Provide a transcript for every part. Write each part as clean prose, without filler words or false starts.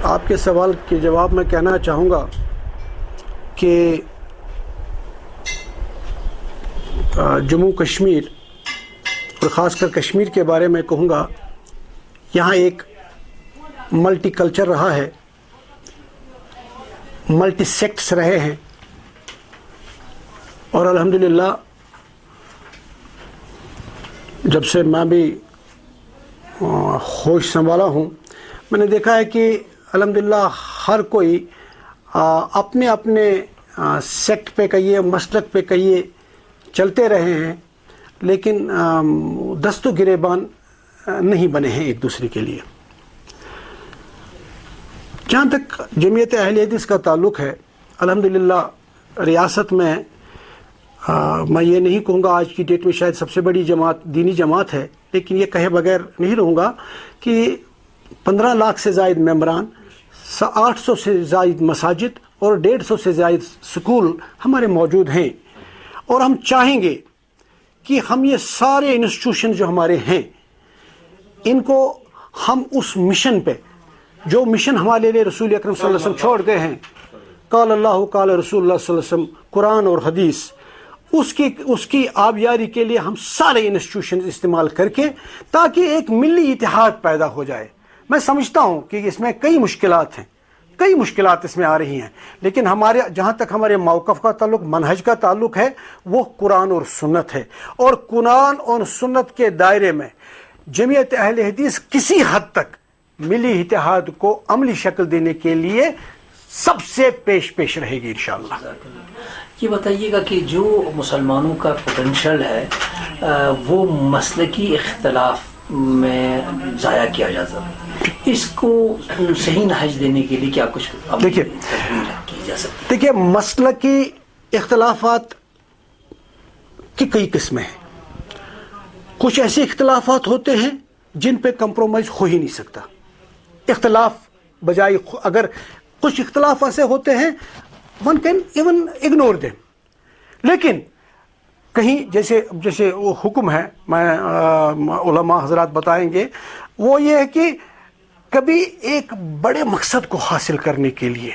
آپ کے سوال کے جواب میں کہنا چاہوں گا کہ جموں کشمیر اور خاص کر کشمیر کے بارے میں کہوں گا، یہاں ایک ملٹی کلچر رہا ہے، ملٹی سیکٹس رہے ہیں، اور الحمدللہ جب سے میں بھی ہوش سنبھالا ہوں، میں نے دیکھا ہے کہ الحمدللہ ہر کوئی اپنے اپنے سیکٹ پہ کہیے، مسلک پہ کہیے، چلتے رہے ہیں، لیکن دست و گریبان نہیں بنے ہیں ایک دوسرے کے لیے۔ جہاں تک جمعیت اہل حدیث کا تعلق ہے، الحمدللہ ریاست میں میں یہ نہیں کہوں گا آج کی ڈیٹ میں شاید سب سے بڑی جماعت دینی جماعت ہے، لیکن یہ کہے بغیر نہیں رہوں گا کہ 15 لاکھ سے زائد ممبران، 800 سے زائد مساجد اور 150 سے زائد سکول ہمارے موجود ہیں، اور ہم چاہیں گے کہ ہم یہ سارے انسٹیٹیوشن جو ہمارے ہیں ان کو ہم اس مشن پہ، جو مشن ہمارے لیے رسول اکرم صلی اللہ علیہ وسلم چھوڑ گئے ہیں، قال اللہ قال رسول اللہ صلی اللہ علیہ وسلم، قرآن اور حدیث، اس کی آبیاری کے لیے ہم سارے انسٹیٹیوشن استعمال کر کے، تاکہ ایک ملی اتحاد پیدا ہو جائے۔ میں سمجھتا ہوں کہ اس میں کئی مشکلات ہیں، کئی مشکلات اس میں آ رہی ہیں، لیکن ہمارے جہاں تک ہمارے موقف کا تعلق، منہج کا تعلق ہے، وہ قرآن اور سنت ہے، اور قرآن اور سنت کے دائرے میں جمعیت اہل حدیث کسی حد تک ملی اتحاد کو عملی شکل دینے کے لیے سب سے پیش رہے گی انشاءاللہ۔ یہ بتائیے گا کہ جو مسلمانوں کا پوٹینشل ہے وہ مسلکی اختلاف میں ضائع کیا جاتا ہے، اس کو صحیح نہج دینے کے لیے کیا کچھ دیکھیے کی جا سکتی ہے؟ دیکھیے، مسلکی اختلافات کی کئی قسمیں ہیں۔ کچھ ایسے اختلافات ہوتے ہیں جن پہ کمپرومائز ہو ہی نہیں سکتا، اختلاف بجائے، اگر کچھ اختلاف ایسے ہوتے ہیں one can even ignore them, لیکن کہیں جیسے وہ حکم ہے، میں علماء حضرات بتائیں گے، وہ یہ ہے کہ کبھی ایک بڑے مقصد کو حاصل کرنے کے لیے،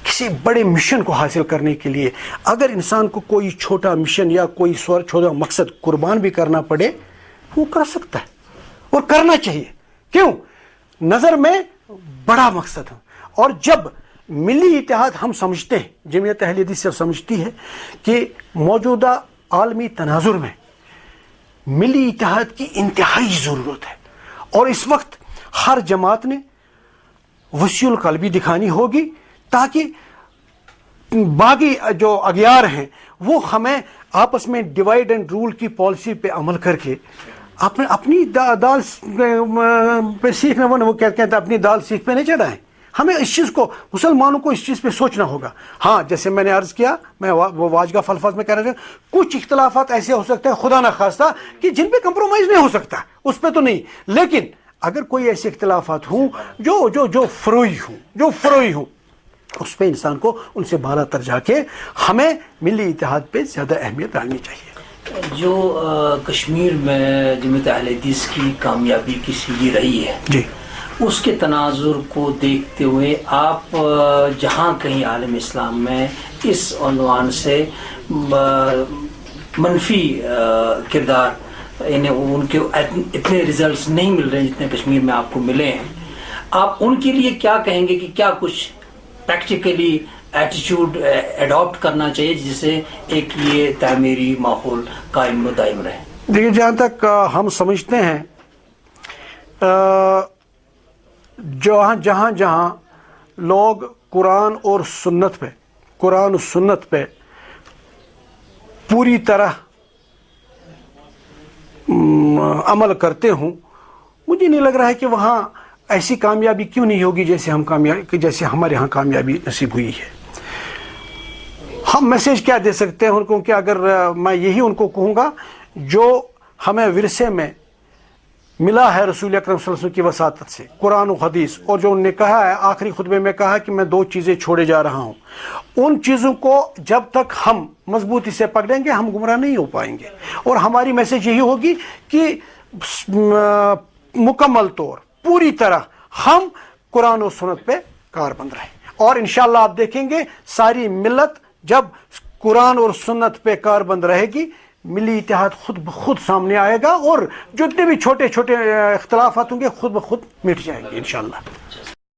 کسی بڑے مشن کو حاصل کرنے کے لیے اگر انسان کو کوئی چھوٹا مشن یا کوئی چھوٹا مقصد قربان بھی کرنا پڑے، وہ کر سکتا ہے اور کرنا چاہیے۔ کیوں؟ نظر میں بڑا مقصد ہے، اور جب ملی اتحاد ہم سمجھتے ہیں، جمعیت اہل حدیث سے سمجھتی ہے کہ موجودہ عالمی تناظر میں ملی اتحاد کی انتہائی ضرورت ہے، اور اس وقت ہر جماعت نے وسیع القلبی دکھانی ہوگی، تاکہ باقی جو اغیار ہیں وہ ہمیں آپس میں ڈیوائڈ اینڈ رول کی پالیسی پہ عمل کر کے اپنی دال پہ سیخ میں، وہ کہتے ہیں اپنی دال سیخ پہ نہیں چڑھائیں۔ ہمیں اس چیز کو، مسلمانوں کو اس چیز پہ سوچنا ہوگا۔ ہاں، جیسے میں نے عرض کیا، میں وہ واجگہ الفاظ میں کہہ رہا تھا، کچھ اختلافات ایسے ہو سکتے ہیں خدا نہ خواستہ کہ جن پہ کمپرومائز نہیں ہو سکتا، اس پہ تو نہیں، لیکن اگر کوئی ایسے اختلافات ہوں جو فروئی ہوں، اس پہ انسان کو ان سے بالا تر جا کے ہمیں ملی اتحاد پہ زیادہ اہمیت ڈالنی چاہیے۔ جو کشمیر میں جمعیت اہل حدیث کی کامیابی کی سیڑھی رہی ہے، جی، اس کے تناظر کو دیکھتے ہوئے آپ جہاں کہیں عالم اسلام میں اس عنوان سے منفی کردار، یعنی ان کے اتنے ریزلٹس نہیں مل رہے جتنے کشمیر میں آپ کو ملے ہیں، آپ ان کے لیے کیا کہیں گے کہ کیا کچھ پریکٹیکلی ایٹیچیوڈ اڈاپٹ کرنا چاہیے جس سے ایک یہ تعمیری ماحول قائم و دائم رہے؟ دیکھیے، جہاں تک ہم سمجھتے ہیں، جہاں لوگ قرآن اور سنت پہ پوری طرح عمل کرتے ہوں، مجھے نہیں لگ رہا ہے کہ وہاں ایسی کامیابی کیوں نہیں ہوگی جیسے ہمارے ہاں کامیابی نصیب ہوئی ہے۔ ہم میسج کیا دے سکتے ہیں ان کو؟ کہ اگر میں یہی ان کو کہوں گا، جو ہمیں ورثے میں ملا ہے رسول اکرم صلی اللہ علیہ وسلم کی وساطت سے، قرآن و حدیث، اور جو انہوں نے کہا ہے آخری خطبے میں، کہا کہ میں 2 چیزیں چھوڑے جا رہا ہوں، ان چیزوں کو جب تک ہم مضبوطی سے پکڑیں گے ہم گمراہ نہیں ہو پائیں گے، اور ہماری میسج یہی ہوگی کہ مکمل طور پوری طرح ہم قرآن و سنت پہ کاربند رہے. اور انشاءاللہ آپ دیکھیں گے ساری ملت جب قرآن اور سنت پہ کاربند رہے گی ملی اتحاد خود بخود سامنے آئے گا اور جتنے بھی چھوٹے چھوٹے اختلافات ہوں گے خود بخود مٹ جائیں گے انشاءاللہ.